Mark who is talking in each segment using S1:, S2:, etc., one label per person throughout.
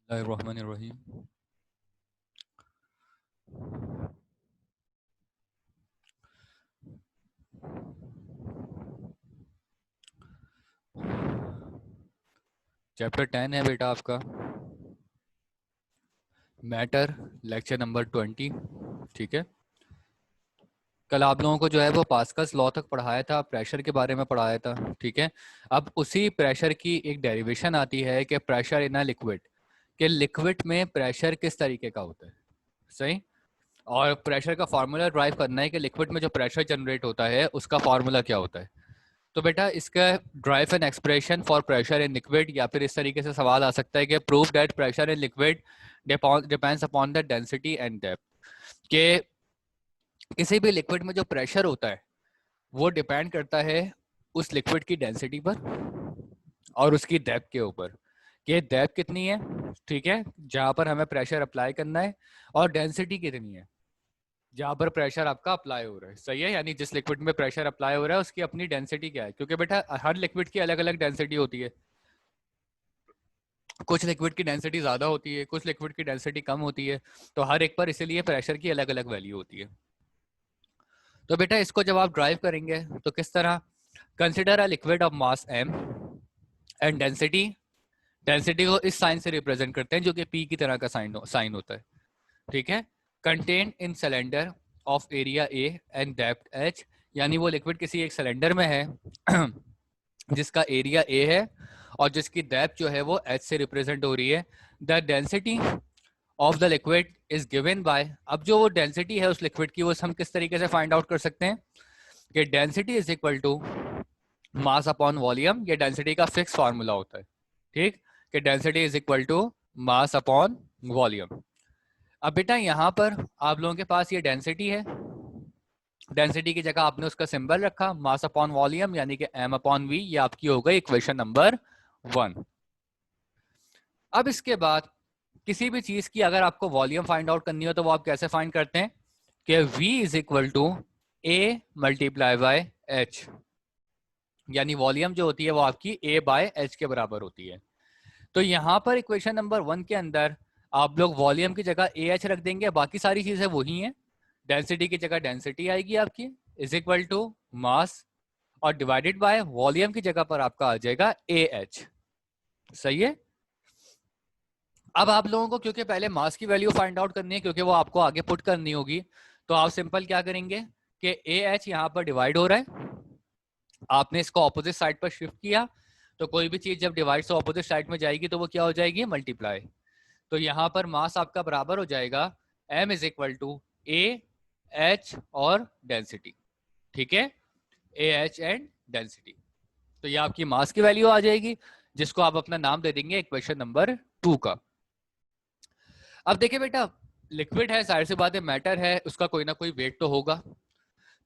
S1: बिस्मिल्लाहिर्रहमानिर्रहीम। चैप्टर 10 है बेटा आपका, मैटर, लेक्चर नंबर 20। ठीक है, कल आप लोगों को जो है वो पास्कल्स लॉ तक पढ़ाया था, प्रेशर के बारे में पढ़ाया था। ठीक है, अब उसी प्रेशर की एक डेरिवेशन आती है कि प्रेशर इन अ लिक्विड, कि लिक्विड में प्रेशर किस तरीके का होता है। सही, और प्रेशर का फार्मूला ड्राइव करना है कि लिक्विड में जो प्रेशर जनरेट होता है उसका फार्मूला क्या होता है। तो बेटा इसका drive an expression for pressure in liquid, या फिर इस तरीके से सवाल आ सकता है कि prove that pressure in liquid depends upon the density and depth, कि किसी भी लिक्विड में जो प्रेशर होता है वो डिपेंड करता है उस लिक्विड की डेंसिटी पर और उसकी डेप्थ के ऊपर, कि डेप्थ कितनी है, ठीक है, जहां पर हमें प्रेशर अप्लाई करना है, और डेंसिटी कितनी है जहां पर प्रेशर आपका अप्लाई हो रहा है। सही है, यानी जिस लिक्विड में प्रेशर अप्लाई हो रहा है उसकी अपनी डेंसिटी क्या है, क्योंकि बेटा हर लिक्विड की अलग अलग डेंसिटी होती है। कुछ लिक्विड की डेंसिटी ज्यादा होती है, कुछ लिक्विड की डेंसिटी कम होती है, तो हर एक पर इसीलिए प्रेशर की अलग अलग वैल्यू होती है। तो बेटा इसको जब आप ड्राइव करेंगे तो किस तरह, consider a liquid of mass m and density, density को इस साइन से रिप्रेजेंट करते हैं जो कि p की तरह का साइन होता है। ठीक है, contain in cylinder of area a and depth h, यानी वो लिक्विड किसी एक सिलेंडर में है जिसका एरिया a है और जिसकी डेप्थ जो है वो h से रिप्रेजेंट हो रही है। The density of the liquid is given by, अब जो वो डेंसिटी है उस लिक्विड की वो हम किस तरीके से फाइंड आउट कर सकते हैं कि density is equal to mass upon volume, ये डेंसिटी का फिक्स फार्मूला होता है। ठीक, कि density is equal to mass upon volume. अब बेटा यहाँ पर आप लोगों के पास ये डेंसिटी है, डेंसिटी की जगह आपने उसका सिंबल रखा मास अपॉन वॉल्यूम, यानी कि m अपॉन v, ये आपकी हो गई इक्वेशन नंबर 1। अब इसके बाद किसी भी चीज की अगर आपको वॉल्यूम फाइंड आउट करनी हो तो वो आप कैसे फाइंड करते हैं कि v is equal to a multiply by h, यानी वॉल्यूम जो होती है वो आपकी a बाय h के बराबर होती है। तो यहाँ पर इक्वेशन नंबर 1 के अंदर आप लोग वॉल्यूम की जगह ए एच रख देंगे, बाकी सारी चीजें वही हैं। डेंसिटी की जगह डेंसिटी आएगी आपकी इज इक्वल टू मास, और डिवाइडेड बाय वॉल्यूम की जगह पर आपका आ जाएगा ए एच। सही है, अब आप लोगों को क्योंकि पहले मास की वैल्यू फाइंड आउट करनी है, क्योंकि वो आपको आगे पुट करनी होगी, तो आप सिंपल क्या करेंगे कि ए एच यहाँ पर डिवाइड हो रहा है, आपने इसको ऑपोजिट साइड पर शिफ्ट किया, तो कोई भी चीज जब डिवाइड से ऑपोजिट साइड में जाएगी तो वो क्या हो जाएगी, मल्टीप्लाई। तो यहाँ पर मास आपका बराबर हो जाएगा m is equal to A H और डेंसिटी। ठीक है, ए एच एंड डेंसिटी, तो ये आपकी मास की वैल्यू आ जाएगी जिसको आप अपना नाम दे देंगे इक्वेशन नंबर 2 का। अब देखिए बेटा, लिक्विड है, जाहिर सी बात है मैटर है, उसका कोई ना कोई वेट तो होगा।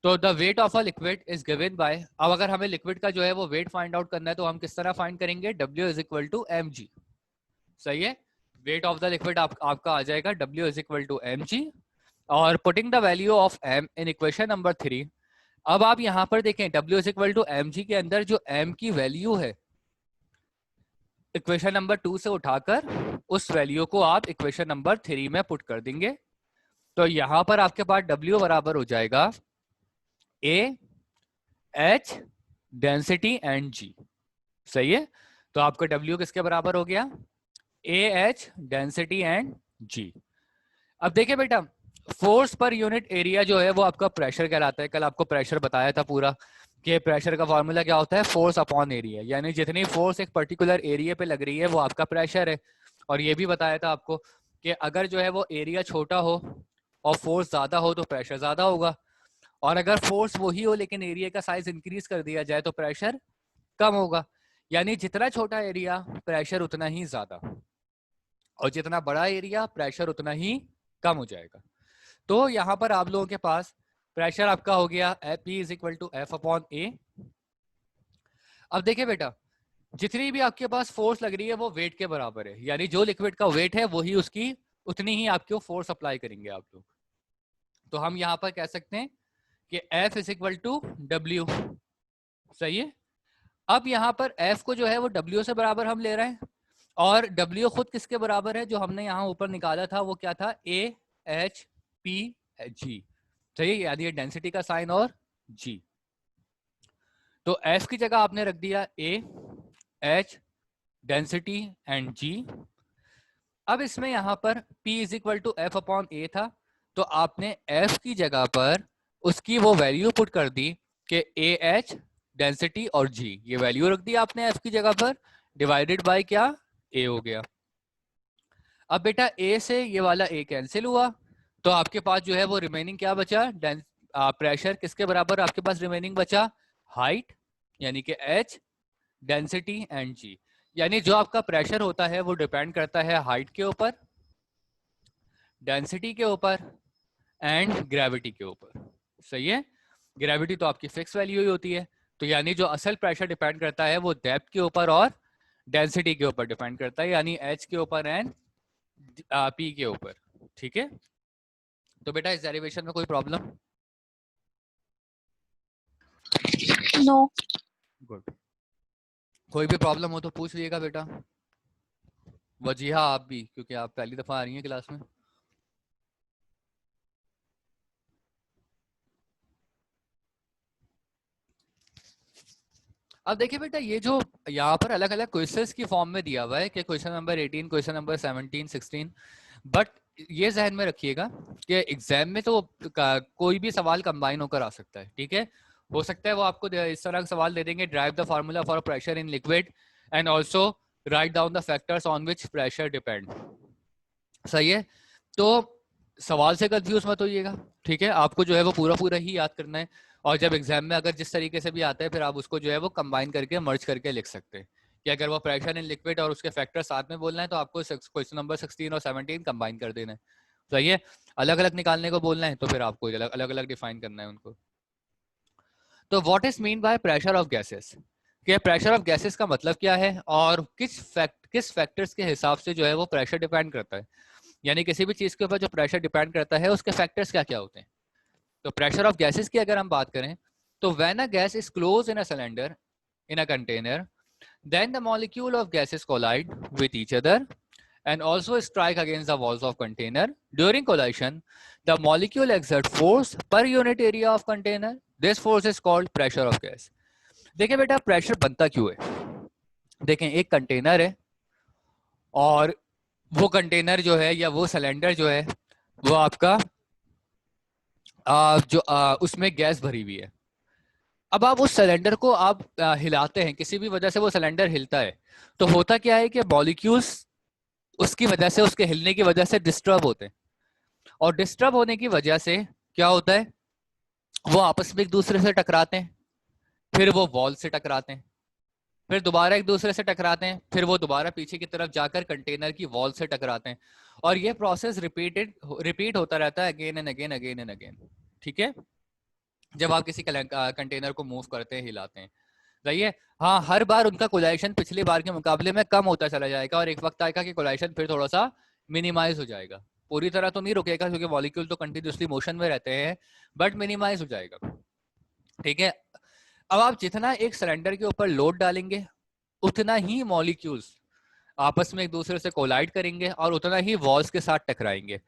S1: तो the weight of a liquid is given by, अब अगर हमें लिक्विड का जो है वो वेट फाइंड आउट करना है तो हम किस तरह फाइंड करेंगे, W is equal to M G. सही है, वेट ऑफ द लिक्विड आपका आ जाएगा W is equal to M g, और putting the value of m in equation number 3। अब आप यहाँ पर देखें W is equal to M g के अंदर जो m की वैल्यू है इक्वेशन नंबर 2 से उठाकर उस वैल्यू को आप इक्वेशन नंबर 3 में पुट कर देंगे। तो यहाँ पर आपके पास W बराबर हो जाएगा A H density and G। सही है, तो आपका W किसके बराबर हो गया, A H density and G। अब देखिए बेटा, फोर्स पर यूनिट एरिया जो है वो आपका प्रेशर कहलाता है। कल आपको प्रेशर बताया था पूरा कि प्रेशर का फॉर्मूला क्या होता है, फोर्स अपॉन एरिया, यानी जितनी फोर्स एक पर्टिकुलर एरिया पे लग रही है वो आपका प्रेशर है। और ये भी बताया था आपको कि अगर जो है वो एरिया छोटा हो और फोर्स ज्यादा हो तो प्रेशर ज्यादा होगा, और अगर फोर्स वही हो लेकिन एरिया का साइज इंक्रीज कर दिया जाए तो प्रेशर कम होगा। यानी जितना छोटा एरिया प्रेशर उतना ही ज्यादा, और जितना बड़ा एरिया प्रेशर उतना ही कम हो जाएगा। तो यहाँ पर आप लोगों के पास प्रेशर आपका हो गया P is equal to F upon A. अब देखिए बेटा, जितनी भी आपके पास फोर्स लग रही है वो वेट के बराबर है, यानी जो लिक्विड का वेट है वही उसकी उतनी ही आपको फोर्स अप्लाई करेंगे आप लोग। तो हम यहाँ पर कह सकते हैं कि F is equal to W. सही है, अब यहाँ पर F को जो है वो W से बराबर हम ले रहे हैं, और W खुद किसके बराबर है, जो हमने यहाँ ऊपर निकाला था वो क्या था, AHPG, सही, यानी डेंसिटी का साइन और G। तो F की जगह आपने रख दिया AH डेंसिटी एंड G। अब इसमें यहाँ पर P is equal to F upon A था, तो आपने F की जगह पर उसकी वो वैल्यू पुट कर दी कि AH डेंसिटी और G, ये वैल्यू रख दी आपने F की जगह पर, डिवाइडेड बाय क्या, A हो गया। अब बेटा A से ये वाला A कैंसिल हुआ, तो आपके पास जो है वो रिमेनिंग क्या बचा, प्रेशर किसके बराबर आपके पास रिमेनिंग बचा, हाइट यानी कि H डेंसिटी एंड G। यानी जो आपका प्रेशर होता है वो डिपेंड करता है हाइट के ऊपर, डेंसिटी के ऊपर एंड ग्रेविटी के ऊपर, सही है। ग्रेविटी तो आपकी फिक्स वैल्यू ही होती है, तो यानी जो असल प्रेशर डिपेंड करता है वो डेप्थ के ऊपर और डेंसिटी के ऊपर डिपेंड करता है, यानी H के ऊपर एंड P के ऊपर, ठीक है। तो बेटा इस डेरिवेशन में कोई प्रॉब्लम,
S2: नो।
S1: गुड। कोई भी प्रॉब्लम हो तो पूछ लीजिएगा बेटा, वजीहा आप भी, क्योंकि आप पहली दफा आ रही हैं क्लास में। अब देखिए बेटा, ये जो यहाँ पर अलग अलग क्वेश्चंस की फॉर्म में दिया हुआ है कि question number 18, question number 17, 16, but ये जहन में रखिएगा कि एग्जाम में तो कोई भी सवाल कंबाइन होकर आ सकता है, ठीक है। हो सकता है वो आपको इस तरह का सवाल दे देंगे, drive the formula for pressure in liquid and also write down the factors on which pressure depend, सही है। तो सवाल से कंफ्यूज मत होइएगा, ठीक है, आपको जो है वो पूरा पूरा ही याद करना है, और जब एग्जाम में अगर जिस तरीके से भी आता है फिर आप उसको जो है वो कंबाइन करके मर्ज करके लिख सकते हैं, कि अगर वो प्रेशर इन लिक्विड और उसके फैक्टर साथ में बोलना है तो आपको क्वेश्चन नंबर 16 और 17 कंबाइन कर देना है, सही है। अलग अलग निकालने को बोलना है तो फिर आपको अलग अलग डिफाइन करना है उनको। तो what is mean by pressure of gases, कि प्रेशर ऑफ गैसेस का मतलब क्या है और किस फैक्टर्स के हिसाब से जो है वो प्रेशर डिपेंड करता है, यानी किसी भी चीज के ऊपर जो प्रेशर डिपेंड करता है उसके फैक्टर्स क्या क्या होते हैं। तो प्रेशर ऑफ गैसेस की अगर हम बात करें तो when a gas is close in a cylinder in a container, then the molecule of gases collide with each other and also strike against the walls of container. During collision, the molecule exert force per unit area of container. This force is called pressure of gas. देखिए बेटा pressure बनता क्यों है, देखें एक container है और वो कंटेनर जो है या वो सिलेंडर जो है वो आपका उसमें गैस भरी हुई है। अब आप उस सिलेंडर को आप हिलाते हैं, किसी भी वजह से वो सिलेंडर हिलता है, तो होता क्या है कि मॉलिक्यूल्स उसकी वजह से, उसके हिलने की वजह से डिस्टर्ब होते हैं, और डिस्टर्ब होने की वजह से क्या होता है, वो आपस में एक दूसरे से टकराते हैं, फिर वो वॉल से टकराते हैं, फिर दोबारा एक दूसरे से टकराते हैं, फिर वो दोबारा पीछे की तरफ जाकर कंटेनर की वॉल से टकराते हैं, और ये प्रोसेस रिपीट होता रहता है again and again, again and again, ठीक है, जब आप किसी कंटेनर को मूव करते हैं, हिलाते हैं, सही है। हाँ, हर बार उनका कोलाइशन पिछली बार के मुकाबले में कम होता चला जाएगा, और एक वक्त आएगा कि कोलाइशन फिर थोड़ा सा मिनिमाइज हो जाएगा, पूरी तरह तो नहीं रुकेगा क्योंकि मॉलिक्यूल तो कंटिन्यूसली मोशन में रहते हैं, बट मिनिमाइज हो जाएगा, ठीक है। अब आप जितना एक सिलेंडर के ऊपर लोड डालेंगे उतना ही मॉलिक्यूल्स आपस में एक दूसरे से कोलाइड करेंगे और उतना ही वॉल्स के साथ टकराएंगे।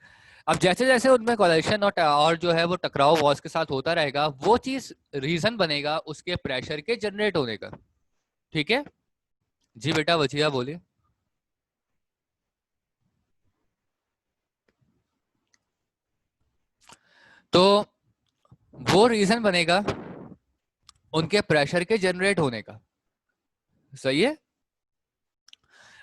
S1: अब जैसे जैसे उनमें कोलाइशन और जो है वो टकराव वॉल्स के साथ होता रहेगा, वो चीज रीजन बनेगा उसके प्रेशर के जनरेट होने का, ठीक है। जी बेटा वजिया बोलिए। तो वो रीजन बनेगा उनके प्रेशर के जनरेट होने का, सही है।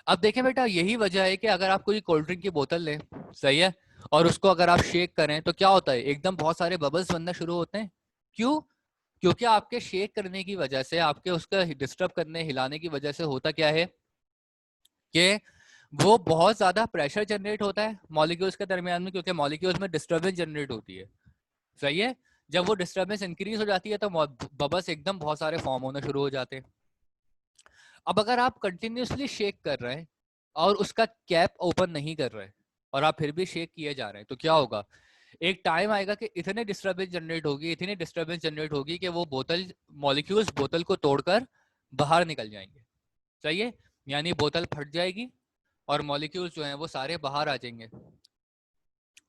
S1: अब देखें बेटा, यही वजह है कि अगर आप कोई कोल्ड ड्रिंक की बोतल लें, सही है, और उसको अगर आप शेक करें तो क्या होता है, एकदम बहुत सारे बबल्स बनना शुरू होते हैं। क्यों? क्योंकि आपके शेक करने की वजह से, आपके उसका डिस्टर्ब करने, हिलाने की वजह से होता क्या है कि वो बहुत ज्यादा प्रेशर जनरेट होता है मॉलिक्यूल्स के दरमियान में, क्योंकि मॉलिक्यूल्स में डिस्टर्बेंस जनरेट होती है, सही है। जब वो डिस्टर्बेंस इंक्रीज हो जाती है तो बबल्स एकदम बहुत सारे फॉर्म होने शुरू हो जाते हैं। अब अगर आप कंटिन्यूसली शेक कर रहे हैं और उसका कैप ओपन नहीं कर रहे हैं और आप फिर भी शेक किए जा रहे हैं, तो क्या होगा, एक टाइम आएगा कि इतने डिस्टर्बेंस जनरेट होगी, इतनी डिस्टर्बेंस जनरेट होगी कि वो बोतल, मॉलिक्यूल्स बोतल को तोड़कर बाहर निकल जाएंगे, सही है, यानी बोतल फट जाएगी और मॉलिक्यूल्स जो हैं वो सारे बाहर आ जाएंगे।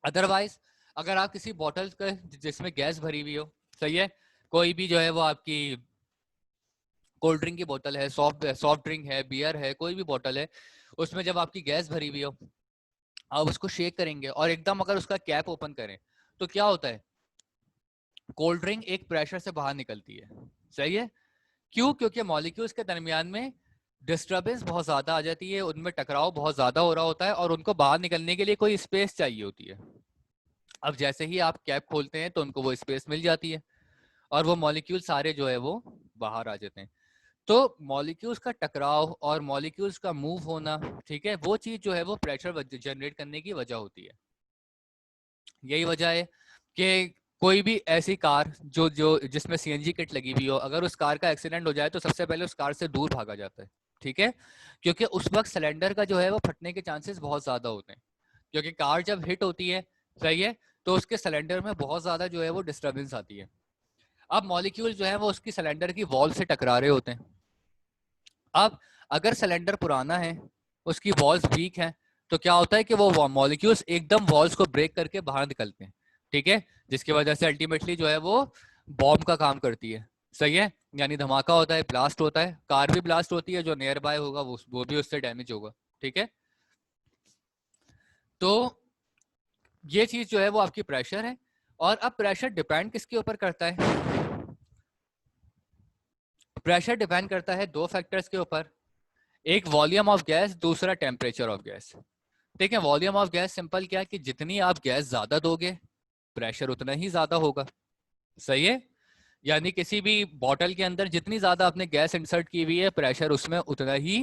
S1: अदरवाइज अगर आप किसी बॉटल का जिसमें गैस भरी हुई हो, सही है, कोई भी जो है वो आपकी कोल्ड ड्रिंक की बोतल है, सॉफ्ट ड्रिंक है, बियर है, कोई भी बोतल है, उसमें जब आपकी गैस भरी हुई हो, आप उसको शेक करेंगे और एकदम अगर उसका कैप ओपन करें तो क्या होता है, कोल्ड ड्रिंक एक प्रेशर से बाहर निकलती है। सही है, क्यों? क्योंकि मॉलिक्यूल्स के दरमियान में डिस्टर्बेंस बहुत ज्यादा आ जाती है, उनमें टकराव बहुत ज्यादा हो रहा होता है और उनको बाहर निकलने के लिए कोई स्पेस चाहिए होती है। अब जैसे ही आप कैप खोलते हैं तो उनको वो स्पेस मिल जाती है और वो मॉलिक्यूल सारे जो है वो बाहर आ जाते हैं। तो मॉलिक्यूल्स का टकराव और मॉलिक्यूल्स का मूव होना, ठीक है, वो चीज जो है वो प्रेशर जनरेट करने की वजह होती है। यही वजह है कि कोई भी ऐसी कार जो जो जिसमें सीएनजी किट लगी हुई हो, अगर उस कार का एक्सीडेंट हो जाए तो सबसे पहले उस कार से दूर भागा जाता है। ठीक है, क्योंकि उस वक्त सिलेंडर का जो है वो फटने के चांसेस बहुत ज्यादा होते हैं, क्योंकि कार जब हिट होती है, सही है, तो उसके सिलेंडर में बहुत ज्यादा जो है वो डिस्टर्बेंस आती है। अब मॉलिक्यूल जो है वो उसकी सिलेंडर की वॉल से टकरा रहे होते हैं। अब अगर सिलेंडर पुराना है, उसकी वॉल्स वीक हैं, तो क्या होता है कि वो मॉलिक्यूल्स एकदम वॉल्स को ब्रेक करके बाहर निकलते हैं। ठीक है, जिसकी वजह से अल्टीमेटली जो है वो बॉम्ब का काम करती है। सही है, यानी धमाका होता है, ब्लास्ट होता है, कार भी ब्लास्ट होती है, जो नियर बाय होगा वो भी उससे डैमेज होगा। ठीक है, तो ये चीज जो है वो आपकी प्रेशर है। और अब प्रेशर डिपेंड किसके ऊपर करता है? प्रेशर डिपेंड करता है दो फैक्टर्स के ऊपर, एक वॉल्यूम ऑफ गैस, दूसरा टेम्परेचर ऑफ गैस। ठीक है, वॉल्यूम ऑफ गैस सिंपल क्या है कि जितनी आप गैस ज्यादा दोगे प्रेशर उतना ही ज्यादा होगा। सही है, यानी किसी भी बॉटल के अंदर जितनी ज्यादा आपने गैस इंसर्ट की हुई है प्रेशर उसमें उतना ही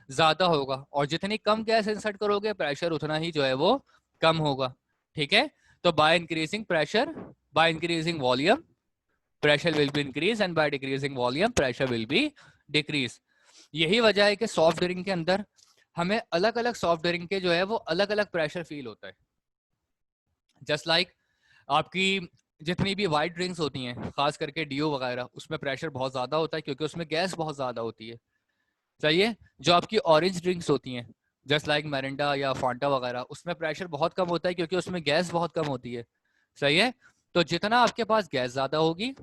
S1: ज्यादा होगा, और जितनी कम गैस इंसर्ट करोगे प्रेशर उतना ही जो है वो कम होगा। ठीक है, तो by increasing pressure, by increasing volume, pressure will be increase and by decreasing volume pressure will be decrease। यही वजह है कि सॉफ्ट ड्रिंक के अंदर हमें अलग अलग सॉफ्ट ड्रिंक के जो है वो अलग अलग प्रेशर फील होता है। जस्ट लाइक आपकी जितनी भी वाइट ड्रिंक्स होती हैं, खास करके डीओ वगैरह, उसमें प्रेशर बहुत ज्यादा होता है क्योंकि उसमें गैस बहुत ज्यादा होती है। सही है, जो आपकी ऑरेंज ड्रिंक्स होती हैं जस्ट लाइक मैरिंडा या फांटा वगैरह, उसमें प्रेशर बहुत कम होता है क्योंकि उसमें गैस बहुत कम होती है। सही है, तो जितना आपके पास गैस ज्यादा होगी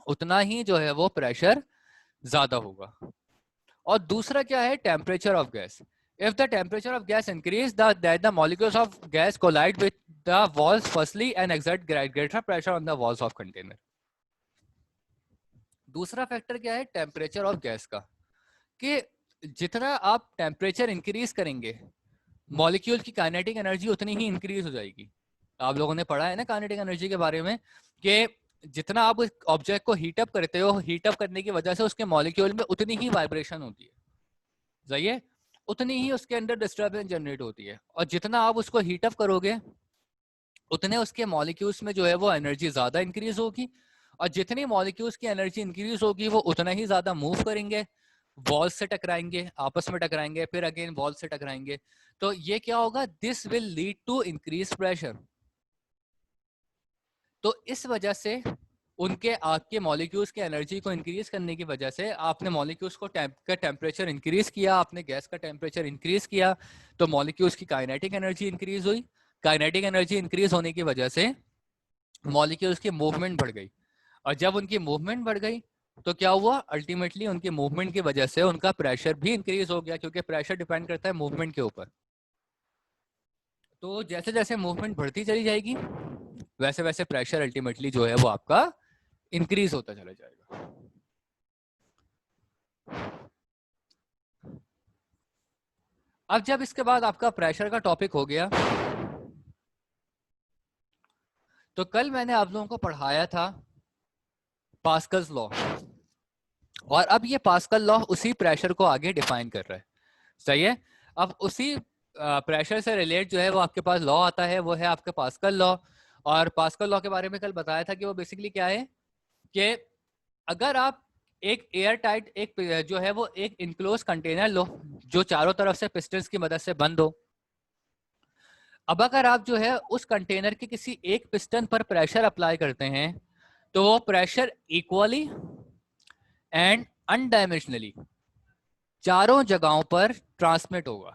S1: उतना ही जो है वो प्रेशर ज्यादा होगा। और दूसरा क्या है, temperature of gas. If the temperature of gas increase the molecules of gas collide with the walls firstly and exert greater pressure on the walls of container. दूसरा फैक्टर क्या है टेम्परेचर ऑफ गैस का, कि जितना आप temperature increase करेंगे molecule की kinetic energy उतनी ही इंक्रीज हो जाएगी। आप लोगों ने पढ़ा है ना काइनेटिक एनर्जी के बारे में, कि जितना आप उस ऑब्जेक्ट को हीट अप करते हो, हीट अप करने की वजह से उसके मॉलिक्यूल में उतनी ही वाइब्रेशन होती है। सही है, उतनी ही उसके अंदर डिस्टर्बेंस जनरेट होती है, और जितना आप उसको हीट अप करोगे उतने उसके मॉलिक्यूल्स में जो है वो एनर्जी ज्यादा इंक्रीज होगी, और जितनी मॉलिक्यूल्स की एनर्जी इंक्रीज होगी वो उतना ही ज्यादा मूव करेंगे, वॉल से टकराएंगे, आपस में टकराएंगे, फिर अगेन वॉल से टकराएंगे। तो ये क्या होगा, this will lead to increase pressure. तो इस वजह से उनके आपके मॉलिक्यूल्स की एनर्जी को इंक्रीज करने की वजह से आपने मॉलिक्यूल्स को का टेम्परेचर इंक्रीज किया, आपने गैस का टेम्परेचर इंक्रीज किया, तो मॉलिक्यूल्स की काइनेटिक एनर्जी इंक्रीज हुई। काइनेटिक एनर्जी इंक्रीज होने की वजह से मॉलिक्यूल्स की मूवमेंट बढ़ गई, और जब उनकी मूवमेंट बढ़ गई तो क्या हुआ, अल्टीमेटली उनकी मूवमेंट की वजह से उनका प्रेशर भी इंक्रीज हो गया, क्योंकि प्रेशर डिपेंड करता है मूवमेंट के ऊपर। तो जैसे जैसे मूवमेंट बढ़ती चली जाएगी वैसे वैसे प्रेशर अल्टीमेटली जो है वो आपका इंक्रीज होता चला जाएगा। अब जब इसके बाद आपका प्रेशर का टॉपिक हो गया, तो कल मैंने आप लोगों को पढ़ाया था पास्कल्स लॉ, और अब ये पास्कल लॉ उसी प्रेशर को आगे डिफाइन कर रहा है। सही है, अब उसी प्रेशर से रिलेट जो है वो आपके पास लॉ आता है, वो है आपका पास्कल लॉ। और पास्कल लॉ के बारे में कल बताया था कि वो बेसिकली क्या है, कि अगर आप एक एयर टाइट एक जो है वो एक इनक्लोज कंटेनर लो जो चारों तरफ से पिस्टन्स की मदद से बंद हो। अब अगर आप जो है उस कंटेनर के किसी एक पिस्टन पर प्रेशर अप्लाई करते हैं तो वो प्रेशर इक्वली एंड अनडायमेंशनली चारों जगहों पर ट्रांसमिट होगा।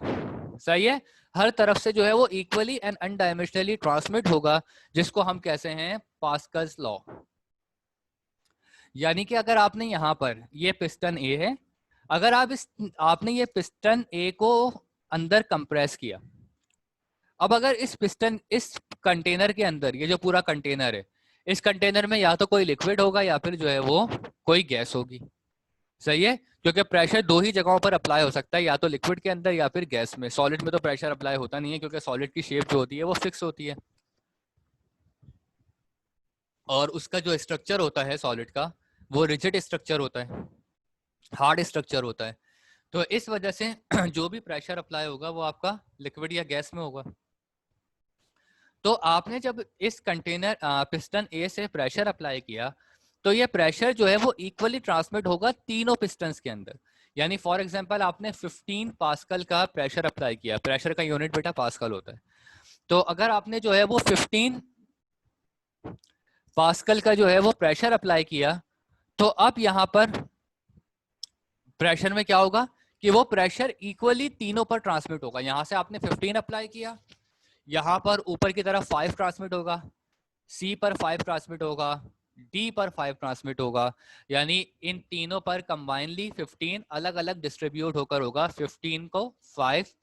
S1: सही है, हर तरफ से जो है वो इक्वली एंड अनडायमेंशनली ट्रांसमिट होगा, जिसको हम कहते हैं पास्कल्स लॉ। यानी कि अगर आपने यहाँ पर ये पिस्टन ए है, अगर आपने ये पिस्टन ए को अंदर कंप्रेस किया, अब अगर इस कंटेनर के अंदर, ये जो पूरा कंटेनर है, इस कंटेनर में या तो कोई लिक्विड होगा या फिर जो है वो कोई गैस होगी। सही है, क्योंकि प्रेशर दो ही जगहों पर अप्लाई हो सकता है, या तो लिक्विड के अंदर या फिर गैस में। सॉलिड में तो प्रेशर अप्लाई होता नहीं है, क्योंकि सॉलिड की शेप जो होती है वो फिक्स होती है, और उसका जो स्ट्रक्चर होता है सॉलिड का वो रिजिड स्ट्रक्चर होता है, हार्ड स्ट्रक्चर होता है। तो इस वजह से जो भी प्रेशर अप्लाई होगा वो आपका लिक्विड या गैस में होगा। तो आपने जब इस कंटेनर पिस्टन ए से प्रेशर अप्लाई किया, तो ये प्रेशर जो है वो इक्वली ट्रांसमिट होगा तीनों पिस्टन्स के अंदर। यानी फॉर एग्जांपल आपने 15 पास्कल का प्रेशर अप्लाई किया, प्रेशर का यूनिट बेटा पास्कल होता है, तो अगर आपने जो है वो 15 पास्कल का जो है वो प्रेशर अप्लाई किया, तो अब यहाँ पर प्रेशर में क्या होगा कि वो प्रेशर इक्वली तीनों पर ट्रांसमिट होगा। यहां से आपने 15 अप्लाई किया, यहां पर ऊपर की तरफ 5 ट्रांसमिट होगा, सी पर 5 ट्रांसमिट होगा, डी पर 5 ट्रांसमिट होगा, यानी इन तीनों पर कंबाइनली 15 अलग अलग डिस्ट्रीब्यूट होकर होगा 15 को 5,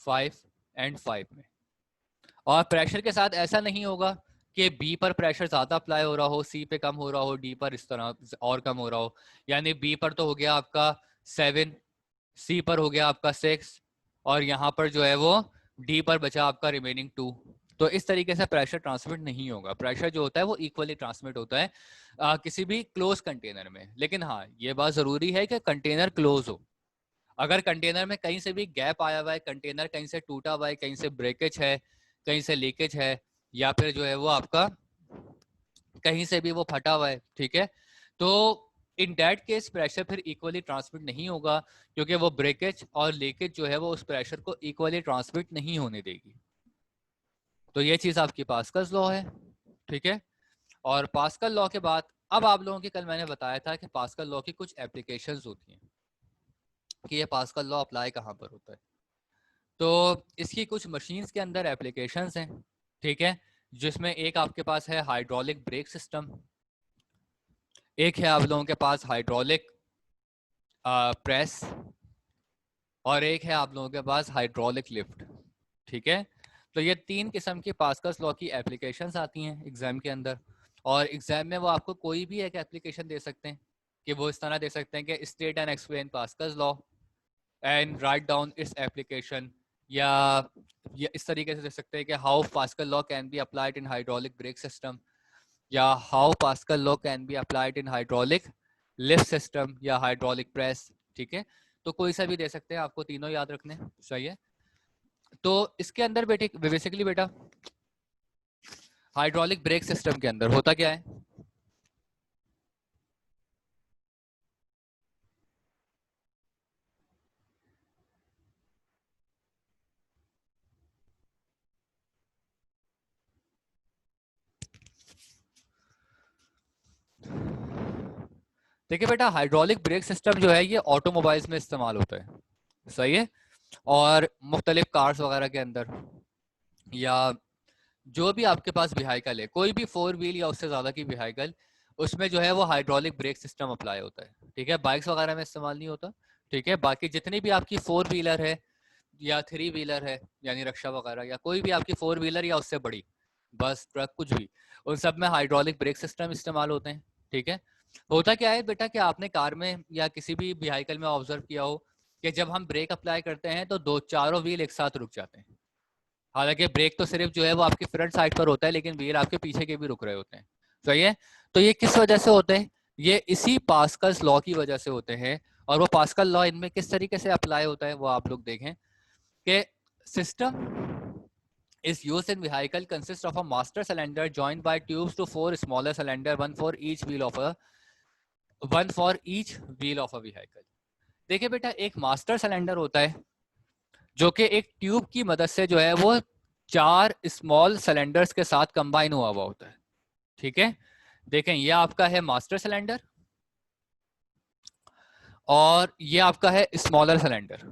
S1: 5 एंड 5 में। और प्रेशर के साथ ऐसा नहीं होगा कि बी पर प्रेशर ज्यादा अप्लाई हो रहा हो, सी पे कम हो रहा हो, डी पर इस तरह और कम हो रहा हो। यानी बी पर तो हो गया आपका 7, सी पर हो गया आपका 6, और यहाँ पर जो है वो डी पर बचा आपका रिमेनिंग 2। तो इस तरीके से प्रेशर ट्रांसमिट नहीं होगा। प्रेशर जो होता है वो इक्वली ट्रांसमिट होता है किसी भी क्लोज कंटेनर में। लेकिन हाँ, ये बात जरूरी है कि कंटेनर क्लोज हो। अगर कंटेनर में कहीं से भी गैप आया हुआ है, कंटेनर कहीं से टूटा हुआ है, कहीं से ब्रेकेज है, कहीं से लीकेज है, या फिर जो है वो आपका कहीं से भी वो फटा हुआ है, ठीक है, तो इन दैट केस प्रेशर फिर इक्वली ट्रांसमिट नहीं होगा, क्योंकि वो ब्रेकेज और लीकेज जो है वो उस प्रेशर को इक्वली ट्रांसमिट नहीं होने देगी। तो ये चीज आपकी पास्कल्स लॉ है, ठीक है। और पास्कल लॉ के बाद अब आप लोगों की, कल मैंने बताया था कि पास्कल लॉ की कुछ एप्लीकेशंस होती हैं कि ये पास्कल लॉ अप्लाई कहाँ पर होता है। तो इसकी कुछ मशीन्स के अंदर एप्लीकेशंस हैं, ठीक है, जिसमें एक आपके पास है हाइड्रोलिक ब्रेक सिस्टम, एक है आप लोगों के पास हाइड्रोलिक प्रेस, और एक है आप लोगों के पास हाइड्रोलिक लिफ्ट, ठीक है। तो ये 3 किस्म की पास्कल्स लॉ की एप्लीकेशंस आती हैं एग्जाम के अंदर, और एग्जाम में वो आपको कोई भी एक एप्लीकेशन दे सकते हैं कि वो इस तरह दे सकते हैं कि state and explain Pascal's law and write down इस एप्लीकेशन, या इस तरीके से दे सकते हैं कि how Pascal law can be applied in hydraulic brake system, या how Pascal law can be applied in hydraulic lift system या हाइड्रोलिक प्रेस, ठीक है। तो कोई सा भी दे सकते हैं, आपको तीनों याद रखने, सही है। तो इसके अंदर बेसिकली बेटा हाइड्रोलिक ब्रेक सिस्टम के अंदर होता क्या है, देखिए बेटा हाइड्रोलिक ब्रेक सिस्टम जो है ये ऑटोमोबाइल्स में इस्तेमाल होता है, सही है, और मुख्तलिफ कार्स वगैरह के अंदर, या जो भी आपके पास व्हीकल है, कोई भी 4 व्हील या उससे ज्यादा की व्हीकल, उसमें जो है वो हाइड्रोलिक ब्रेक सिस्टम अप्लाई होता है, ठीक है। बाइक्स वगैरह में इस्तेमाल नहीं होता, ठीक है। बाकी जितनी भी आपकी 4 व्हीलर है या 3 व्हीलर है, यानी रिक्शा वगैरह, या कोई भी आपकी 4 व्हीलर या उससे बड़ी बस, ट्रक, कुछ भी, उन सब में हाइड्रोलिक ब्रेक सिस्टम इस्तेमाल होते हैं, ठीक है। होता क्या है बेटा कि आपने कार में या किसी भी व्हीकल में ऑब्जर्व किया हो कि जब हम ब्रेक अप्लाई करते हैं तो दो चारों व्हील एक साथ रुक जाते हैं। हालांकि ब्रेक तो सिर्फ जो है वो आपकी फ्रंट साइड पर होता है, लेकिन व्हील आपके पीछे के भी रुक रहे होते हैं, सही है। तो ये किस वजह से होते हैं, ये इसी पास्कल्स लॉ की वजह से होते हैं। और वो पास्कल लॉ इनमें किस तरीके से अप्लाई होता है वो आप लोग देखें कि system is used in vehicle consists of a master cylinder joined by tubes to 4 smaller cylinder, one for each wheel of a vehicle। देखिए बेटा एक मास्टर सिलेंडर होता है जो कि एक ट्यूब की मदद से जो है वो 4 स्मॉल सिलेंडर्स के साथ कंबाइन हुआ होता है, ठीक है। देखें ये आपका है मास्टर सिलेंडर और ये आपका है स्मॉलर सिलेंडर,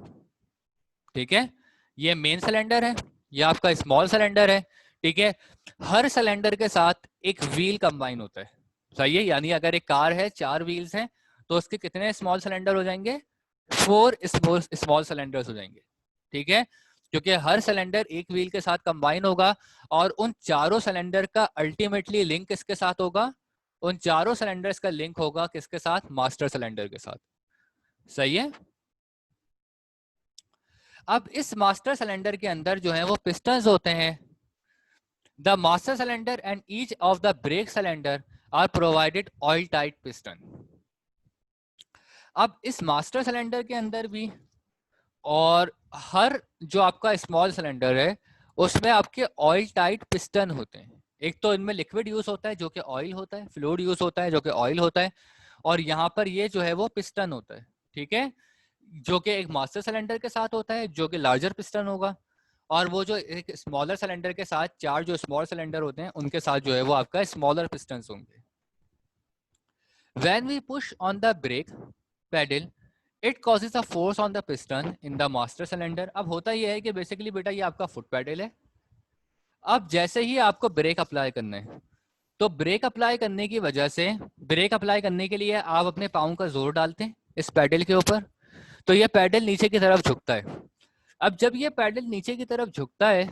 S1: ठीक है। ये मेन सिलेंडर है, ये आपका स्मॉल सिलेंडर है, ठीक है। हर सिलेंडर के साथ एक व्हील कंबाइन होता है, सही है। यानी अगर एक कार है 4 व्हील्स हैं तो उसके कितने स्मॉल सिलेंडर हो जाएंगे, 4 स्मॉल सिलेंडर्स हो जाएंगे, ठीक है। क्योंकि हर सिलेंडर एक व्हील के साथ कंबाइन होगा और उन चारों सिलेंडर का अल्टीमेटली लिंक किसके साथ होगा, उन चारों सिलेंडर्स का लिंक होगा किसके साथ, मास्टर सिलेंडर के साथ, सही है। अब इस मास्टर सिलेंडर के अंदर जो है वो पिस्टन्स होते हैं। The master cylinder and each of the brake cylinder are provided oil tight piston. अब इस मास्टर सिलेंडर के अंदर भी और हर जो आपका स्मॉल सिलेंडर है उसमें आपके ऑयल टाइट पिस्टन होते हैं। एक तो इनमें लिक्विड यूज होता है जो कि ऑयल होता है, फ्लूइड यूज होता है जो कि ऑयल होता है, और यहाँ पर ये जो है वो पिस्टन होता है, ठीक है, जो कि एक मास्टर सिलेंडर के साथ होता है जो कि लार्जर पिस्टन होगा, और वो जो एक स्मॉलर सिलेंडर के साथ 4 जो स्मॉल सिलेंडर होते हैं उनके साथ जो है वो आपका स्मॉलर पिस्टन्स होंगे। When we push on the brake pedal, it causes a force on the piston in the master cylinder। अब होता ये है कि बेसिकली बेटा ये आपका फुट पैडल है। अब जैसे ही आपको ब्रेक अप्लाई करना है तो ब्रेक अप्लाई करने की वजह से, ब्रेक अप्लाई करने के लिए आप अपने पाँव का जोर डालते हैं इस पैडल के ऊपर, तो ये पैडल नीचे की तरफ झुकता है। अब जब ये पैडल नीचे की तरफ झुकता है,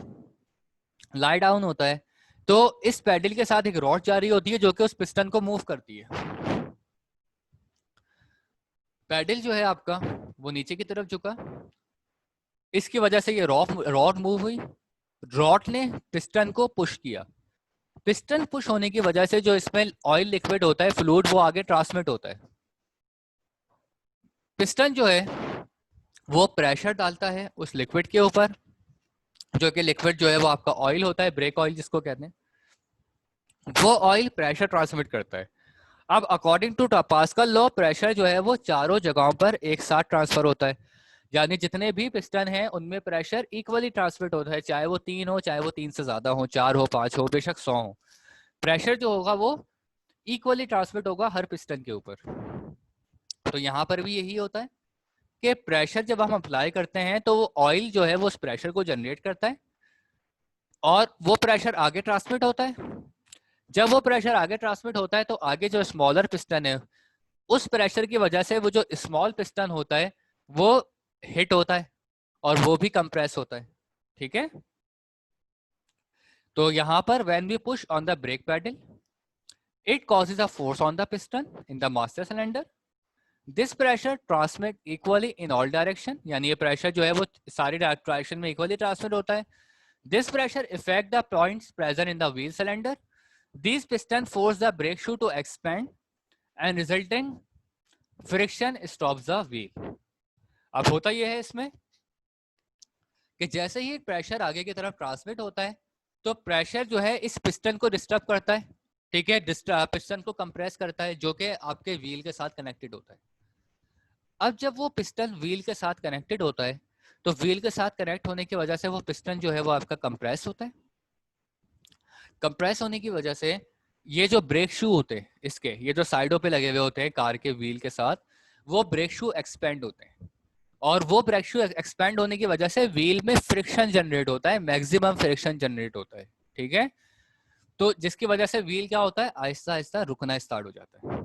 S1: लाई डाउन होता है, तो इस पैडल के साथ एक रॉड जा रही होती है जो कि उस पिस्टन को मूव करती है। पैडल जो है आपका वो नीचे की तरफ झुका, इसकी वजह से ये रॉड मूव हुई, रॉड ने पिस्टन को पुश किया, पिस्टन पुश होने की वजह से जो इसमें ऑयल लिक्विड होता है, फ्लूइड, वो आगे ट्रांसमिट होता है। पिस्टन जो है वो प्रेशर डालता है उस लिक्विड के ऊपर, जो कि लिक्विड जो है वो आपका ऑयल होता है, ब्रेक ऑयल जिसको कहते हैं। वो ऑयल प्रेशर ट्रांसमिट करता है। अब according to Pascal law pressure जो है वो चारों जगहों पर एक साथ ट्रांसफर होता है, यानी जितने भी पिस्टन हैं उनमें प्रेशर इक्वली ट्रांसमिट होता है, चाहे वो 3 हो, चाहे वो 3 से ज्यादा हो, 4 हो, 5 हो, बेशक 100 हो, प्रेशर जो होगा वो इक्वली ट्रांसमिट होगा हर पिस्टन के ऊपर। तो यहाँ पर भी यही होता है कि प्रेशर जब हम अप्लाई करते हैं तो वो ऑयल जो है वो उस प्रेशर को जनरेट करता है और वो प्रेशर आगे ट्रांसमिट होता है। जब वो प्रेशर आगे ट्रांसमिट होता है तो आगे जो स्मॉलर पिस्टन है उस प्रेशर की वजह से वो जो स्मॉल पिस्टन होता है वो हिट होता है और वो भी कंप्रेस होता है, ठीक है। तो यहां पर when we push on the brake pedal it causes a force on the piston in the master cylinder, this pressure transmit equally in all direction, यानी ये प्रेशर जो है वो सारी डायरेक्शन में इक्वली ट्रांसमिट होता है। This pressure effect the points present in the wheel cylinder, these piston force the brake shoe to expand and resulting friction stops the wheel। अब होता यह है इसमें कि जैसे ही प्रेशर आगे की तरफ ट्रांसमिट होता है तो प्रेशर जो है इस पिस्टन को डिस्टर्ब करता है, ठीक है, पिस्टन को कंप्रेस करता है जो कि आपके व्हील के साथ कनेक्टेड होता है। अब जब वो पिस्टन व्हील के साथ कनेक्टेड होता है तो व्हील के साथ कनेक्ट होने की वजह से वो पिस्टन जो है वो आपका कंप्रेस होता है। कंप्रेस होने की वजह से ये जो ब्रेक शू होते हैं इसके, ये जो साइडों पे लगे हुए होते हैं कार के व्हील के साथ, वो ब्रेक शू एक्सपेंड होते हैं और वो ब्रेक शू एक्सपेंड होने की वजह से व्हील में फ्रिक्शन जनरेट होता है, मैक्सिमम फ्रिक्शन जनरेट होता है, ठीक है। तो जिसकी वजह से व्हील क्या होता है, आहिस्ता आहिस्ता रुकना स्टार्ट हो जाता है,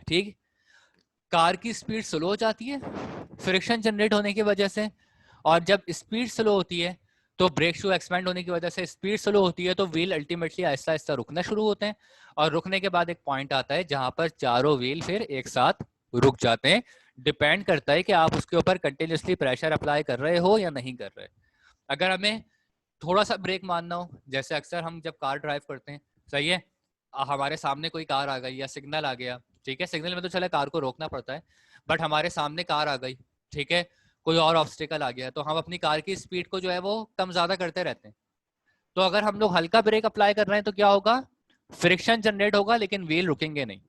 S1: ठीक। कार की स्पीड स्लो हो जाती है फ्रिक्शन जनरेट होने की वजह से, और जब स्पीड स्लो होती है तो ब्रेक शू एक्सपेंड होने की वजह से स्पीड स्लो होती है तो व्हील अल्टीमेटली आहिस्ता आहिस्ता रुकना शुरू होते हैं, और रुकने के बाद एक पॉइंट आता है जहां पर चारों व्हील फिर एक साथ रुक जाते हैं। डिपेंड करता है कि आप उसके ऊपर कंटिन्यूसली प्रेशर अप्लाई कर रहे हो या नहीं कर रहे। अगर हमें थोड़ा सा ब्रेक मारना हो, जैसे अक्सर हम जब कार ड्राइव करते हैं, सही है, हमारे सामने कोई कार आ गई या सिग्नल आ गया, ठीक है, सिग्नल में तो चले कार को रोकना पड़ता है, बट हमारे सामने कार आ गई, ठीक है, कोई और ऑब्स्टिकल आ गया, तो हम अपनी कार की स्पीड को जो है वो कम ज्यादा करते रहते हैं। तो अगर हम लोग हल्का ब्रेक अप्लाई कर रहे हैं तो क्या होगा, फ्रिक्शन जनरेट होगा लेकिन व्हील रुकेंगे नहीं,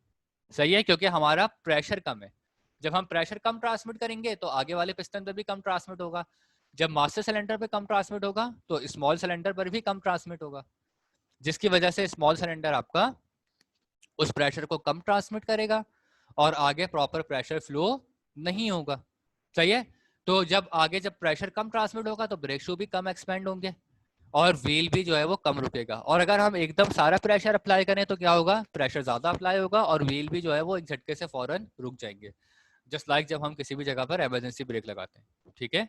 S1: सही है, क्योंकि हमारा प्रेशर कम है। जब हम प्रेशर कम ट्रांसमिट करेंगे तो आगे वाले पिस्टन पर भी कम ट्रांसमिट होगा, जब मास्टर सिलेंडर पे कम ट्रांसमिट होगा तो स्मॉल सिलेंडर पर भी कम ट्रांसमिट होगा, जिसकी वजह से स्मॉल सिलेंडर आपका उस प्रेशर को कम ट्रांसमिट करेगा और आगे प्रॉपर प्रेशर फ्लो नहीं होगा, सही है। तो जब आगे जब प्रेशर कम ट्रांसमिट होगा तो ब्रेक शू भी कम एक्सपेंड होंगे और व्हील भी जो है वो कम रुकेगा। और अगर हम एकदम सारा प्रेशर अप्लाई करें तो क्या होगा, प्रेशर ज्यादा अप्लाई होगा और व्हील भी जो है वो एक झटके से फौरन रुक जाएंगे, जस्ट लाइक जब हम किसी भी जगह पर इमरजेंसी ब्रेक लगाते हैं। ठीक है,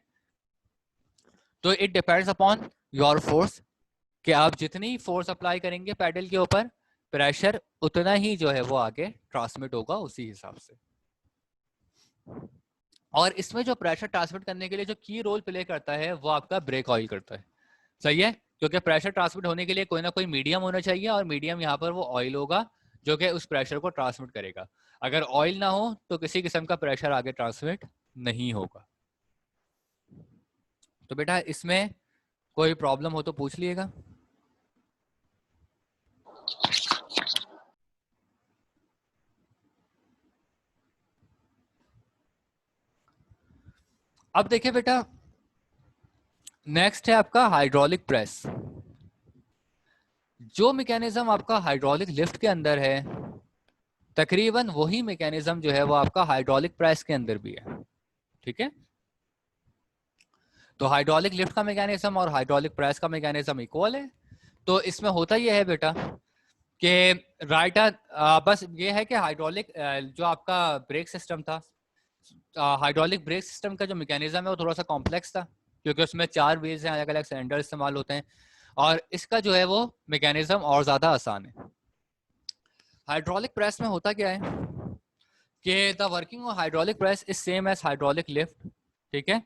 S1: तो it depends upon your force कि आप जितनी फोर्स अप्लाई करेंगे पैडल के ऊपर, प्रेशर उतना ही जो है वो आगे ट्रांसमिट होगा उसी हिसाब से। और इसमें जो प्रेशर ट्रांसमिट करने के लिए जो की रोल प्ले करता है वो आपका ब्रेक ऑयल करता है। सही है, क्योंकि प्रेशर ट्रांसमिट होने के लिए कोई ना कोई मीडियम होना चाहिए और मीडियम यहाँ पर वो ऑयल होगा जो कि उस प्रेशर को ट्रांसमिट करेगा। अगर ऑयल ना हो तो किसी किस्म का प्रेशर आगे ट्रांसमिट नहीं होगा। तो बेटा इसमें कोई प्रॉब्लम हो तो पूछ लिएगा। अब देखिए बेटा, नेक्स्ट है आपका हाइड्रोलिक प्रेस। जो मैकेनिज्म आपका हाइड्रोलिक लिफ्ट के अंदर है, तकरीबन वही मैकेनिज्म जो है वो आपका हाइड्रोलिक प्रेस के अंदर भी है। ठीक है, तो हाइड्रोलिक लिफ्ट का मैकेनिज्म और हाइड्रोलिक प्रेस का मैकेनिज्म इक्वल है। तो इसमें होता यह है बेटा कि बस ये है कि हाइड्रोलिक जो आपका ब्रेक सिस्टम था, हाइड्रोलिक ब्रेक सिस्टम का जो मैकेनिज्म है वो थोड़ा सा कॉम्प्लेक्स था, क्योंकि उसमें 4 व्हील्स हैं, अलग अलग सिलेंडर इस्तेमाल होते हैं, और इसका जो है वो मैकेनिज्म और ज्यादा आसान है। हाइड्रोलिक प्रेस में होता क्या है कि the working of hydraulic press is same as hydraulic lift. ठीक है,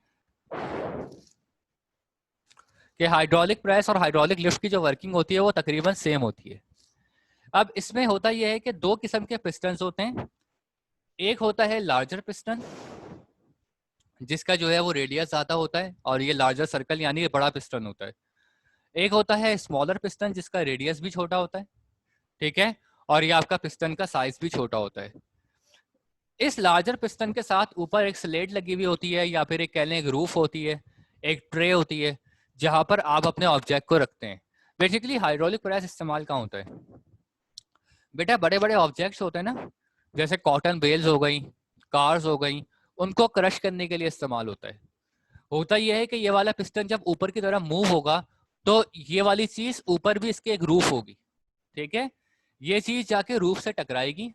S1: कि हाइड्रोलिक प्रेस और हाइड्रोलिक लिफ्ट की जो वर्किंग होती है वो तकरीबन सेम होती है। अब इसमें होता यह है कि 2 किस्म के पिस्टन्स होते हैं। एक होता है लार्जर पिस्टन, जिसका जो है वो रेडियस ज्यादा होता है और ये लार्जर सर्कल यानी बड़ा पिस्टन होता है। एक होता है स्मॉलर पिस्टन, जिसका रेडियस भी छोटा होता है। ठीक है, और ये आपका पिस्टन का साइज भी छोटा होता है। इस लार्जर पिस्टन के साथ ऊपर एक स्लेट लगी हुई होती है, या फिर एक कह लें एक रूफ होती है, एक ट्रे होती है, जहां पर आप अपने ऑब्जेक्ट को रखते हैं। बेसिकली हाइड्रोलिक प्रेस इस्तेमाल कहाँ होता है बेटा, बड़े बड़े ऑब्जेक्ट्स होते हैं ना, जैसे कॉटन बेल्स हो गई, कार्स हो गई, उनको क्रश करने के लिए इस्तेमाल होता है। होता यह है कि ये वाला पिस्टन जब ऊपर की तरफ मूव होगा तो ये वाली चीज ऊपर भी इसके एक रूफ होगी। ठीक है, ये चीज जाके रूफ से टकराएगी।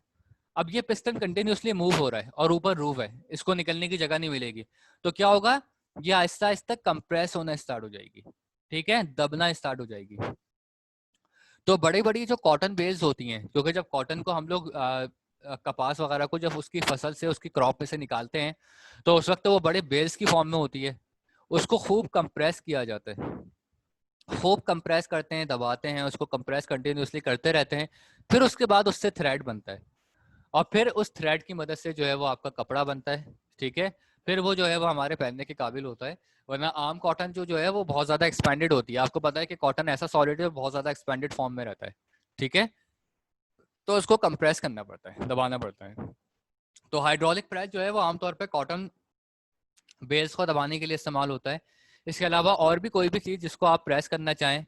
S1: अब ये पिस्टन कंटिन्यूसली मूव हो रहा है और ऊपर रूफ है, इसको निकलने की जगह नहीं मिलेगी, तो क्या होगा, ये आहिस्ता आहिस्ता कंप्रेस होना स्टार्ट हो जाएगी। ठीक है, दबना स्टार्ट हो जाएगी। तो बड़ी बड़ी जो कॉटन बेल्स होती हैं, क्योंकि जब कॉटन को हम लोग कपास वगैरह को जब उसकी फसल से उसकी क्रॉप में से निकालते हैं तो उस वक्त वो बड़े बेल्स की फॉर्म में होती है, उसको खूब कंप्रेस किया जाता है। खूब कंप्रेस करते हैं, दबाते हैं, उसको कंप्रेस कंटिन्यूसली करते रहते हैं। फिर उसके बाद उससे थ्रेड बनता है और फिर उस थ्रेड की मदद से जो है वो आपका कपड़ा बनता है। ठीक है, फिर वो जो है वो हमारे पहनने के काबिल होता है। वरना आम कॉटन जो है वो बहुत ज्यादा एक्सपेंडेड होती है। आपको पता है कि कॉटन ऐसा सॉलिड है, बहुत ज्यादा एक्सपेंडेड फॉर्म में रहता है। ठीक है, तो उसको कंप्रेस करना पड़ता है, दबाना पड़ता है। तो हाइड्रोलिक प्रेस जो है वो आमतौर पर कॉटन बेल्स को दबाने के लिए इस्तेमाल होता है। इसके अलावा और भी कोई भी चीज़ जिसको आप प्रेस करना चाहें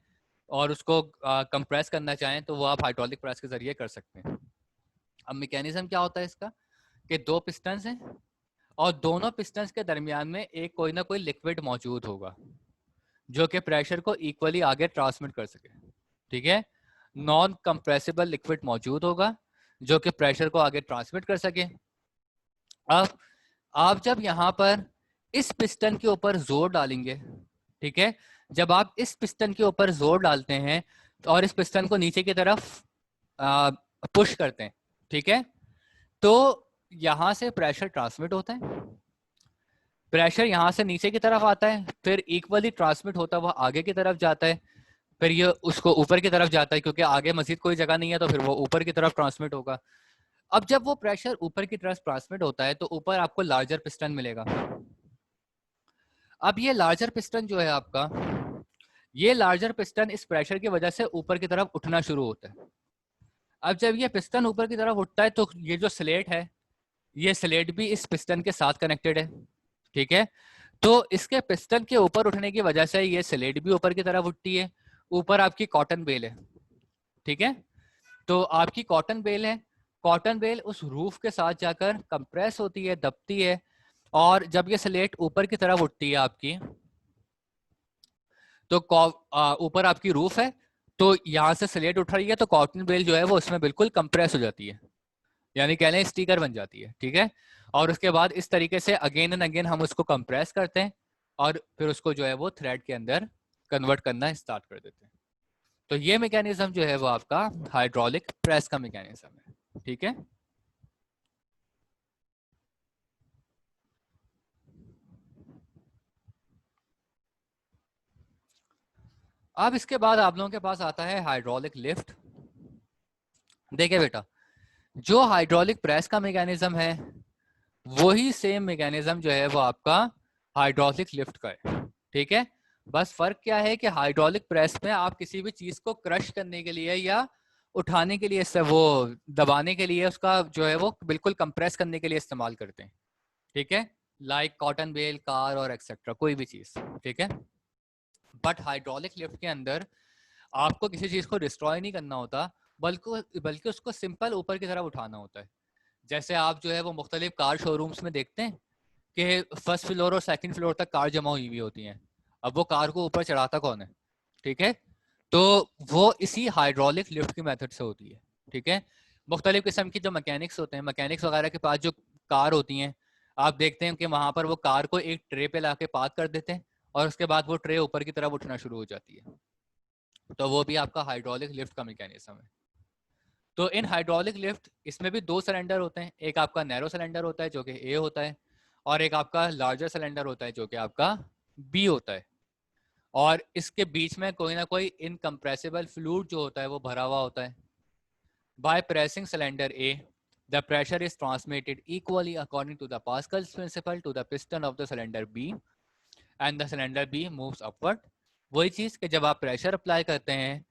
S1: और उसको कंप्रेस करना चाहें तो वो आप हाइड्रोलिक प्रेस के जरिए कर सकते हैं। अब मैकेनिज्म क्या होता है इसका, कि 2 पिस्टन्स हैं और दोनों पिस्टन्स के दरमियान में एक कोई ना कोई लिक्विड मौजूद होगा जो कि प्रेशर को इक्वली आगे ट्रांसमिट कर सके। ठीक है, नॉन कंप्रेसिबल लिक्विड मौजूद होगा जो कि प्रेशर को आगे ट्रांसमिट कर सके। अब आप जब यहाँ पर इस पिस्टन के ऊपर जोर डालेंगे, ठीक है, जब आप इस पिस्टन के ऊपर जोर डालते हैं और इस पिस्टन को नीचे की तरफ पुश करते हैं, ठीक है, तो यहाँ से प्रेशर ट्रांसमिट होता है। प्रेशर यहाँ से नीचे की तरफ आता है, फिर इक्वली ट्रांसमिट होता हुआ आगे की तरफ जाता है, फिर ये उसको ऊपर की तरफ जाता है, क्योंकि आगे मजीद कोई जगह नहीं है तो फिर वो ऊपर की तरफ ट्रांसमिट होगा। अब जब वो प्रेशर ऊपर की तरफ ट्रांसमिट होता है तो ऊपर आपको लार्जर पिस्टन मिलेगा। अब ये लार्जर पिस्टन जो है आपका, ये लार्जर पिस्टन इस प्रेशर की वजह से ऊपर की तरफ उठना शुरू होता है। अब जब ये पिस्टन ऊपर की तरफ उठता है तो ये जो स्लेट है, ये स्लेट भी इस पिस्टन के साथ कनेक्टेड है। ठीक है, तो इसके पिस्टन के ऊपर उठने की वजह से ये स्लेट भी ऊपर की तरफ उठती है। ऊपर आपकी कॉटन बेल है। ठीक है, तो आपकी कॉटन बेल है, कॉटन बेल उस रूफ के साथ जाकर कंप्रेस होती है, दबती है, और जब ये स्लेट ऊपर की तरफ उठती है आपकी, तो ऊपर आपकी रूफ है, तो यहाँ से स्लेट उठ रही है, तो कॉटन बेल जो है वो उसमें बिल्कुल कंप्रेस हो जाती है, यानी कह लें स्टिकर बन जाती है, ठीक है। और उसके बाद इस तरीके से अगेन एंड अगेन हम उसको कंप्रेस करते हैं और फिर उसको जो है वो थ्रेड के अंदर कन्वर्ट करना स्टार्ट कर देते हैं। तो ये मैकेनिज्म जो है वो आपका हाइड्रोलिक प्रेस का मैकेनिज्म है, ठीक है। अब इसके बाद आप लोगों के पास आता है हाइड्रोलिक लिफ्ट। देखिए बेटा, जो हाइड्रोलिक प्रेस का मैकेनिज्म है वही सेम मैकेनिज्म जो है वो आपका हाइड्रोलिक लिफ्ट का है, ठीक है। बस फर्क क्या है कि हाइड्रोलिक प्रेस में आप किसी भी चीज को क्रश करने के लिए या उठाने के लिए, वो दबाने के लिए, उसका जो है वो बिल्कुल कंप्रेस करने के लिए इस्तेमाल करते हैं, ठीक है। लाइक कॉटन बेल, कार और एक्सेट्रा, कोई भी चीज, ठीक है। बट हाइड्रोलिक लिफ्ट के अंदर आपको किसी चीज को डिस्ट्रॉय नहीं करना होता, बल्कि उसको सिंपल ऊपर की तरफ उठाना होता है। जैसे आप जो है वो मुख्तलिफ कार शोरूम्स में देखते हैं कि फर्स्ट फ्लोर और सेकंड फ्लोर तक कार जमा हुई हुई होती हैं। अब वो कार को ऊपर चढ़ाता कौन है, ठीक है। तो वो इसी हाइड्रोलिक लिफ्ट की मेथड से होती है, ठीक है। मुख्तलिफ किस्म की जो मैकेनिक्स होते हैं, मैकेनिक्स वगैरह के पास जो कार होती हैं, आप देखते हैं कि वहां पर वो कार को एक ट्रे पे लाके पार्क कर देते हैं और उसके बाद वो ट्रे ऊपर की तरफ उठना शुरू हो जाती है। तो वो भी आपका हाइड्रोलिक लिफ्ट का मैकेनिज्म है। तो इन हाइड्रोलिक लिफ्ट इसमें भी दो सिलेंडर होते हैं, एक आपका नैरो सिलेंडर होता है जो कि ए होता है, और एक आपका लार्जर सिलेंडर होता है जो कि आपका बी होता है। और इसके बीच में कोई ना कोई इनकम्प्रेसिबल फ्लूइड जो होता है वो भरा हुआ होता है। By pressing cylinder A, the pressure is transmitted equally according to the Pascal's principle to the piston of the cylinder B and the cylinder B moves upward। वही चीज कि जब आप प्रेशर अप्लाई करते हैं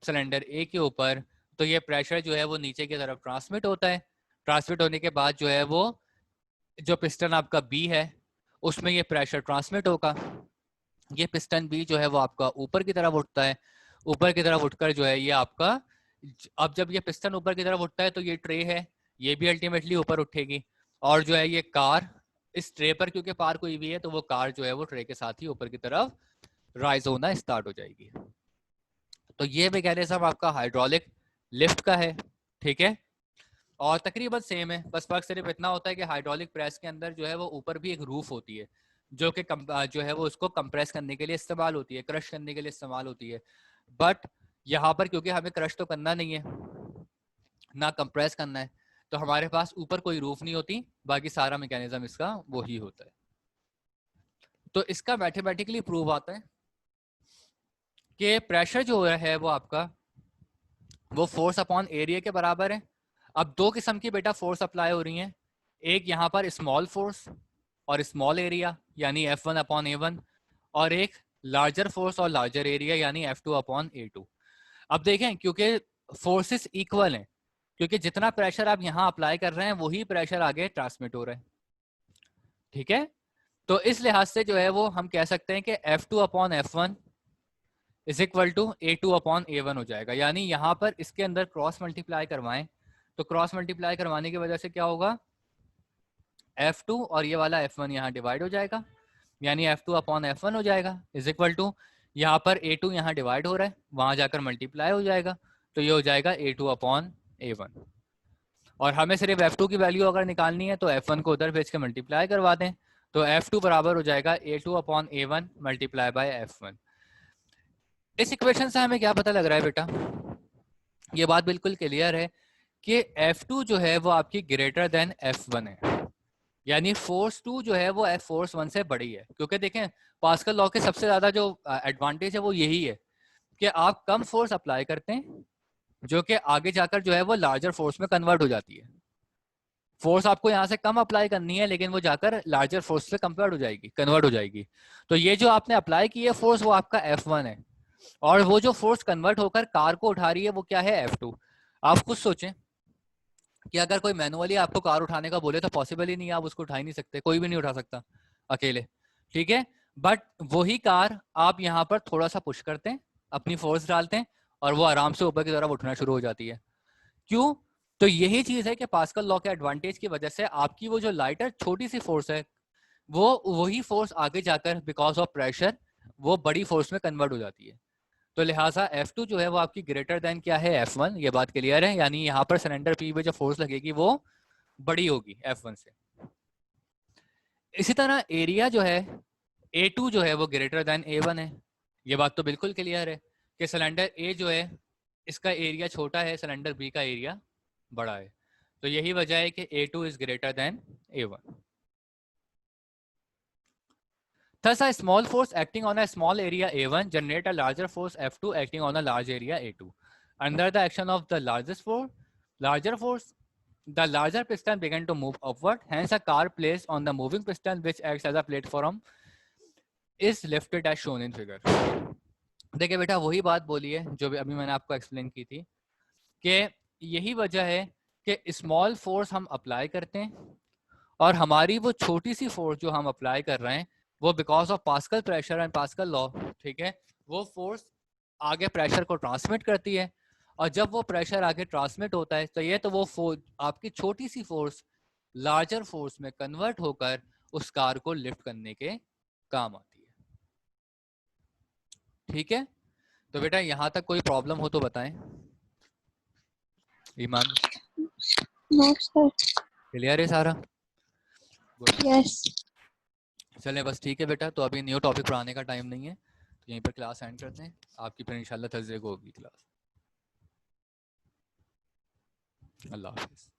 S1: सिलेंडर ए के ऊपर, तो ये प्रेशर जो है वो नीचे की तरफ ट्रांसमिट होता है। ट्रांसमिट होने के बाद जो है वो जो पिस्टन आपका बी है उसमें ये प्रेशर ट्रांसमिट होगा। ये पिस्टन बी जो है वो आपका ऊपर की तरफ उठता है। ऊपर की तरफ उठकर जो है ये आपका, अब जब ये पिस्टन ऊपर की तरफ उठता है तो ये ट्रे है, ये भी अल्टीमेटली ऊपर उठेगी। और जो है ये कार इस ट्रे पर क्योंकि पार्क हुई हुई है, तो वो कार जो है वो ट्रे के साथ ही ऊपर की तरफ राइज होना स्टार्ट हो जाएगी। तो ये मैकेनिज्म आपका हाइड्रोलिक लिफ्ट का है, ठीक है। और तकरीबन सेम है, बस फर्क सिर्फ इतना होता है कि हाइड्रोलिक प्रेस के अंदर जो है वो ऊपर भी एक रूफ होती है जो कि जो है वो उसको कंप्रेस करने के लिए इस्तेमाल होती है, क्रश करने के लिए इस्तेमाल होती है। बट यहाँ पर क्योंकि हमें क्रश तो करना नहीं है ना कंप्रेस करना है, तो हमारे पास ऊपर कोई रूफ नहीं होती, बाकी सारा मैकेनिज्म इसका वही होता है। तो इसका मैथमेटिकली प्रूव आता है कि प्रेशर जो है वो आपका वो फोर्स अपॉन एरिया के बराबर है। अब दो किस्म की बेटा फोर्स अप्लाई हो रही हैं, एक यहाँ पर स्मॉल फोर्स और स्मॉल एरिया यानी F1 अपॉन A1, और एक लार्जर फोर्स और लार्जर एरिया यानी F2 अपॉन A2। अब देखें क्योंकि फोर्सेस इक्वल हैं, क्योंकि जितना प्रेशर आप यहाँ अप्लाई कर रहे हैं वही प्रेशर आगे ट्रांसमिट हो रहा है, ठीक है। तो इस लिहाज से जो है वो हम कह सकते हैं कि F2 upon F1 is equal to A2 upon A1 हो जाएगा। यानी यहाँ पर इसके अंदर क्रॉस मल्टीप्लाई करवाएं तो क्रॉस मल्टीप्लाई करवाने की वजह से क्या होगा, F2 और ये वाला F1 यहाँ डिवाइड हो जाएगा, यानी F2 अपॉन F1 हो जाएगा इज इक्वल टू यहाँ पर A2 यहाँ डिवाइड हो रहा है, वहां जाकर मल्टीप्लाई हो जाएगा, तो ये हो जाएगा A2 अपॉन A1। और हमें सिर्फ F2 की वैल्यू अगर निकालनी है तो F1 को उधर भेज के मल्टीप्लाई करवा दें, तो F2 बराबर हो जाएगा A2 upon A1 multiply by F1। इस इक्वेशन से हमें क्या पता लग रहा है बेटा, ये बात बिल्कुल क्लियर है कि F2 जो है वो आपकी ग्रेटर देन F1 है, यानी फोर्स 2 जो है वो फोर्स 1 से बड़ी है। क्योंकि देखें पास्कल लॉ के सबसे ज्यादा जो एडवांटेज है वो यही है कि आप कम फोर्स अप्लाई करते हैं जो कि आगे जाकर जो है वो लार्जर फोर्स में कन्वर्ट हो जाती है। फोर्स आपको यहाँ से कम अप्लाई करनी है लेकिन वो जाकर लार्जर फोर्स से कन्वर्ट हो जाएगी। तो ये जो आपने अप्लाई की है फोर्स वो आपका F1 है, और वो जो फोर्स कन्वर्ट होकर कार को उठा रही है वो क्या है, F2। आप खुद सोचें कि अगर कोई मैनुअली आपको कार उठाने का बोले तो पॉसिबल ही नहीं है, आप उसको उठा ही नहीं सकते, कोई भी नहीं उठा सकता अकेले, ठीक है। बट वही कार आप यहाँ पर थोड़ा सा पुश करते हैं, अपनी फोर्स डालते हैं और वो आराम से ऊपर की तरफ उठना शुरू हो जाती है। क्यों? तो यही चीज है कि पास्कल लॉ के एडवांटेज की वजह से आपकी वो जो लाइटर छोटी सी फोर्स है वो वही फोर्स आगे जाकर बिकॉज ऑफ प्रेशर वो बड़ी फोर्स में कन्वर्ट हो जाती है। तो लिहाजा F2 जो है वो आपकी ग्रेटर देन क्या है F1, ये बात क्लियर है, यानी यहाँ पर सिलेंडर P पे जो फोर्स लगेगी वो बड़ी होगी F1 से। इसी तरह एरिया जो है A2 जो है वो ग्रेटर देन A1 है, ये बात तो बिल्कुल क्लियर है कि सिलेंडर A जो है इसका एरिया छोटा है, सिलेंडर B का एरिया बड़ा है, तो यही वजह है कि A2 is greater than A1। Thus, a small force acting on a small area A1 generate a larger force F2 acting on a large area A2. Under the action of the larger force, the larger piston began to move upward. Hence, a car placed on the moving piston, which acts as a platform, is lifted as shown in figure. देखिए बेटा वही बात बोली है जो अभी मैंने आपको एक्सप्लेन की थी कि यही वजह है कि स्मॉल फोर्स हम अप्लाई करते हैं और हमारी वो छोटी सी फोर्स जो हम अप्लाई कर रहे हैं वो because of pascal pressure and pascal law, ठीक है, वो फोर्स आगे प्रेशर को ट्रांसमिट करती है और जब वो प्रेशर आगे ट्रांसमिट होता है तो ये तो वो फोर्स आपकी छोटी सी फोर्स लार्जर फोर्स में कन्वर्ट होकर उस कार को लिफ्ट करने के काम आती है। ठीक है, तो बेटा यहां तक कोई प्रॉब्लम हो तो बताएं। ईमान
S2: No, sir.
S1: क्लियर है सारा?
S2: Yes.
S1: चलें बस ठीक है बेटा, तो अभी न्यू टॉपिक पढ़ाने का टाइम नहीं है, तो यहीं पर क्लास एंड करते हैं। आपकी फिर इंशाल्लाह थर्सडे को होगी क्लास। अल्लाह हाफिज़।